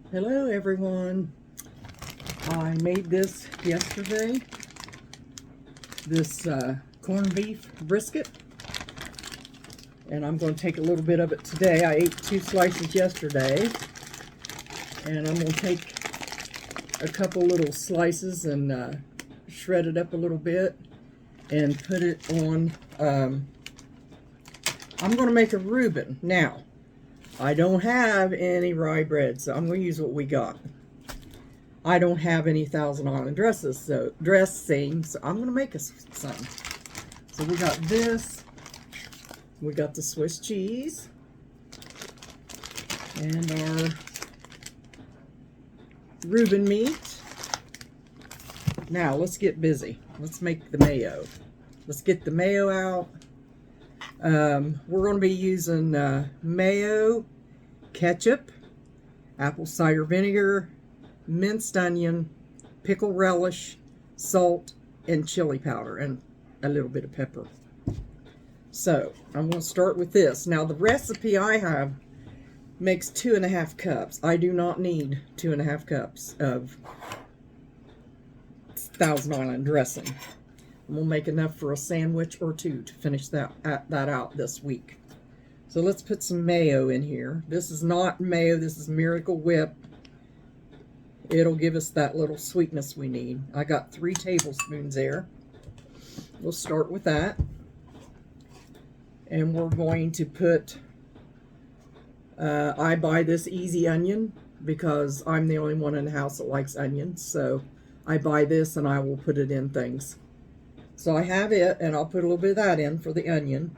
Hello everyone. I made this yesterday, this corned beef brisket, and I'm going to take a little bit of it today. I ate 2 slices yesterday, and I'm going to take a couple little slices and shred it up a little bit and put it on. I'm going to make a Reuben. Now, I don't have any rye bread, so I'm going to use what we got. I don't have any Thousand Island dressing, so I'm going to make us some. So we got this. We got the Swiss cheese and our Reuben meat. Now let's get busy. Let's make the mayo. Let's get the mayo out. We're going to be using mayo, ketchup, apple cider vinegar, minced onion, pickle relish, salt, and chili powder, and a little bit of pepper. So I'm going to start with this. Now the recipe I have makes 2.5 cups. I do not need 2.5 cups of Thousand Island dressing. I'm going to make enough for a sandwich or 2 to finish that out this week. So let's put some mayo in here. This is not mayo, this is Miracle Whip. It'll give us that little sweetness we need. I got 3 tablespoons there. We'll start with that. And we're going to put, I buy this easy onion because I'm the only one in the house that likes onions. So I buy this and I will put it in things. So I have it, and I'll put a little bit of that in for the onion.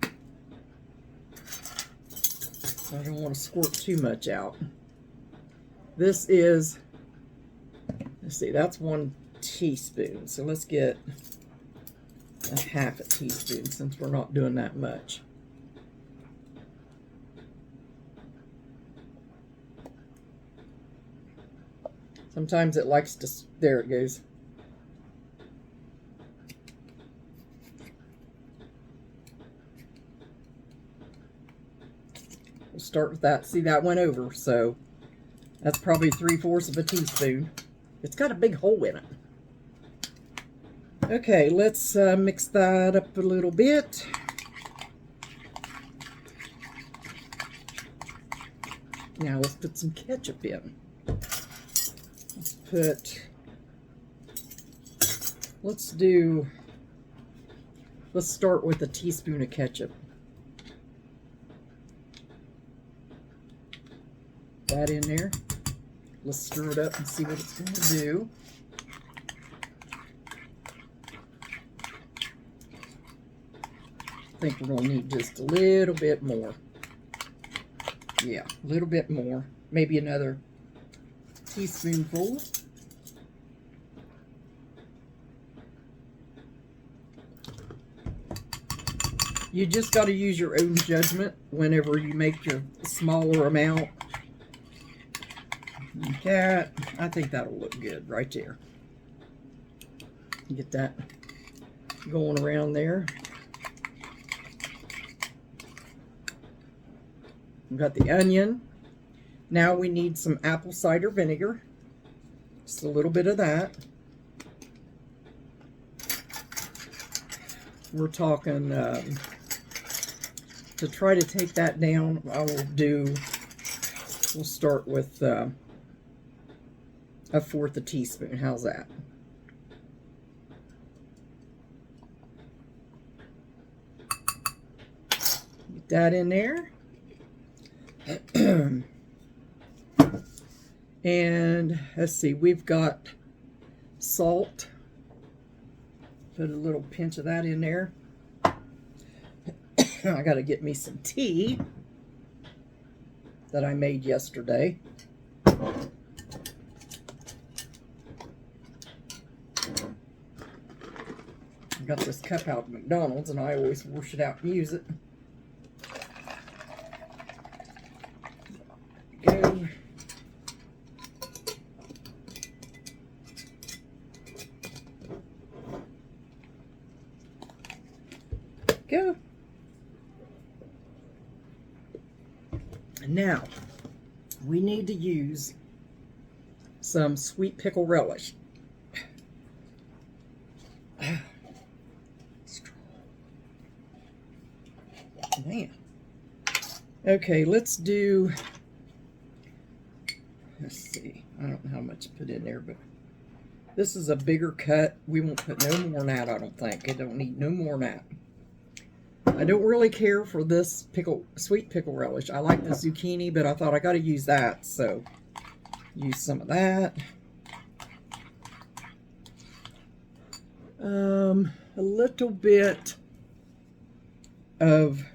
I don't want to squirt too much out. This is, let's see, that's 1 teaspoon. So let's get a 1/2 teaspoon since we're not doing that much. Sometimes it likes to, there it goes. We'll start with that. See, that went over, so that's probably 3/4 of a teaspoon. It's got a big hole in it. Okay, let's mix that up a little bit. Now let's put some ketchup in. Let's start with a teaspoon of ketchup. That in there. Let's stir it up and see what it's going to do. I think we're going to need just a little bit more. Yeah, a little bit more. Maybe another teaspoonful. You just got to use your own judgment whenever you make your smaller amount. Okay, I think that'll look good right there. Get that going around there. We've got the onion. Now we need some apple cider vinegar. Just a little bit of that. We're talking, to try to take that down, we'll start with a 1/4 a teaspoon. How's that? Get that in there. And let's see, we've got salt. Put a little pinch of that in there. I got to get me some tea that I made yesterday. I got this cup out at McDonald's and I always wash it out and use it. Go. Go. Now, we need need to use some sweet pickle relish. Man. Okay, let's do, let's see, I don't know how much to put in there, but this is a bigger cut. We won't put no more than that, I don't think. I don't need no more than that. I don't really care for this sweet pickle relish. I like the zucchini, but I thought I got to use that, so use some of that. A little bit of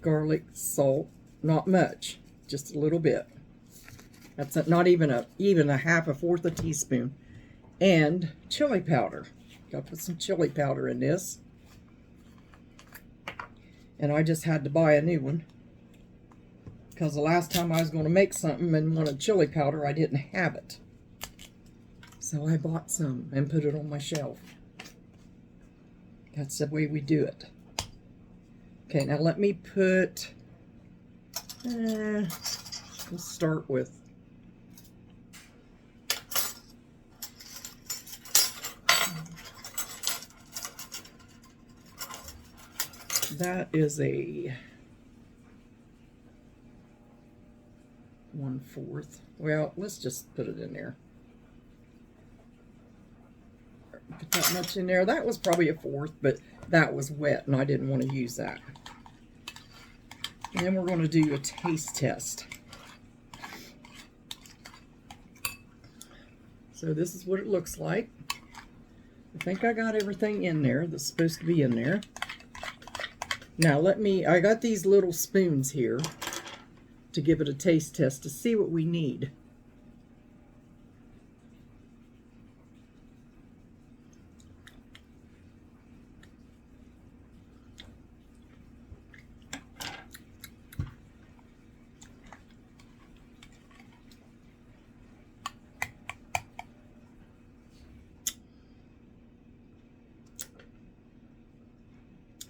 garlic salt, not much, just a little bit. That's not even a half, a fourth a teaspoon. And chili powder. Got to put some chili powder in this. And I just had to buy a new one, because the last time I was going to make something and wanted chili powder, I didn't have it. So I bought some and put it on my shelf. That's the way we do it. Okay, now let me put, let's start with that is a 1/4. Well, let's just put it in there. Put that much in there. That was probably a 1/4, but that was wet and I didn't want to use that. And then we're going to do a taste test. So this is what it looks like. I think I got everything in there that's supposed to be in there. Now I got these little spoons here to give it a taste test to see what we need.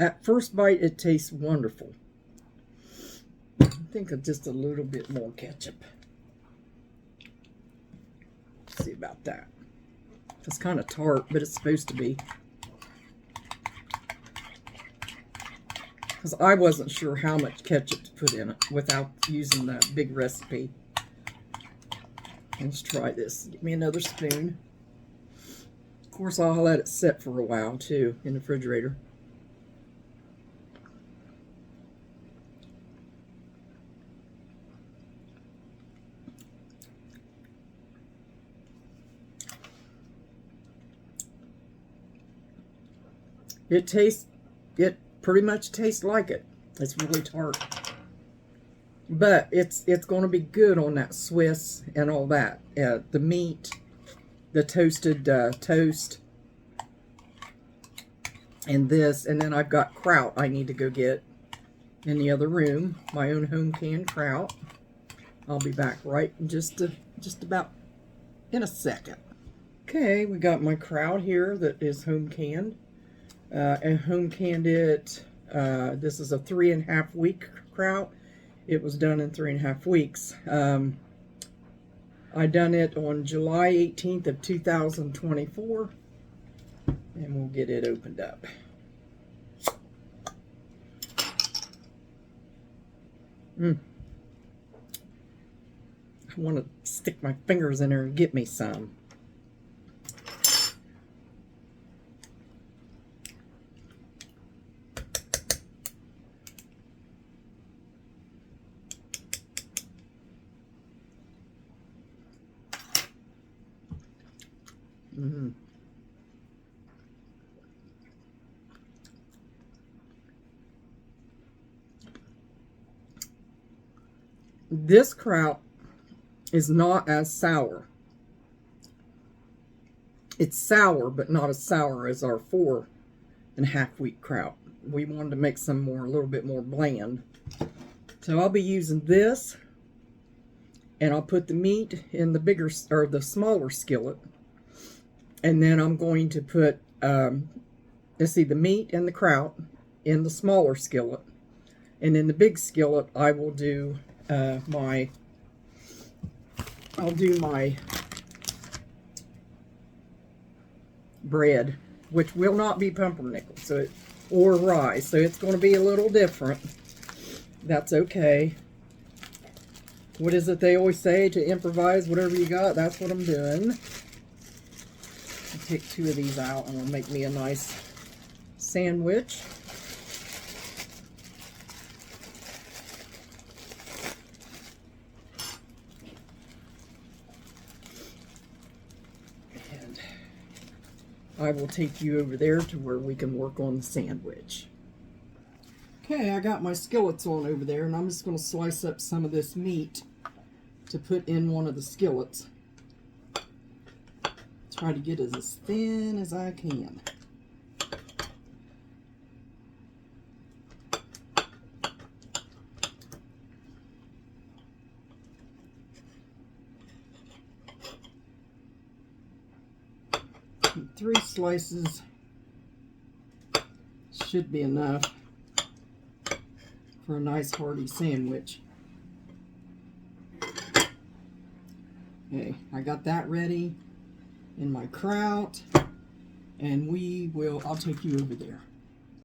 At first bite, it tastes wonderful. I think of just a little bit more ketchup. Let's see about that. It's kind of tart, but it's supposed to be. Because I wasn't sure how much ketchup to put in it without using that big recipe. Let's try this. Give me another spoon. Of course, I'll let it sit for a while, too, in the refrigerator. It pretty much tastes like it. It's really tart. But it's going to be good on that Swiss and all that. The meat, the toasted toast, and this. And then I've got kraut I need to go get in the other room. My own home canned kraut. I'll be back right in just about in a second. Okay, we got my kraut here that is home canned. And home canned it. This is a 3.5 week kraut. It was done in 3.5 weeks. I done it on July 18th of 2024, and we'll get it opened up. I want to stick my fingers in there and get me some. This kraut is not as sour. It's sour, but not as sour as our 4.5 week kraut. We wanted to make some a little bit more bland. So I'll be using this, and I'll put the meat in the bigger or the smaller skillet, and then I'm going to put let's see, the meat and the kraut in the smaller skillet. And in the big skillet, I will do my bread, which will not be pumpernickel, or rye, so it's going to be a little different. That's okay. What is it they always say? To improvise whatever you got. That's what I'm doing. I'll take 2 of these out and it'll make me a nice sandwich. And I will take you over there to where we can work on the sandwich. Okay, I got my skillets on over there, and I'm just going to slice up some of this meat to put in one of the skillets. Try to get it as thin as I can. And 3 slices should be enough for a nice hearty sandwich. Okay, I got that ready in my kraut, and I'll take you over there.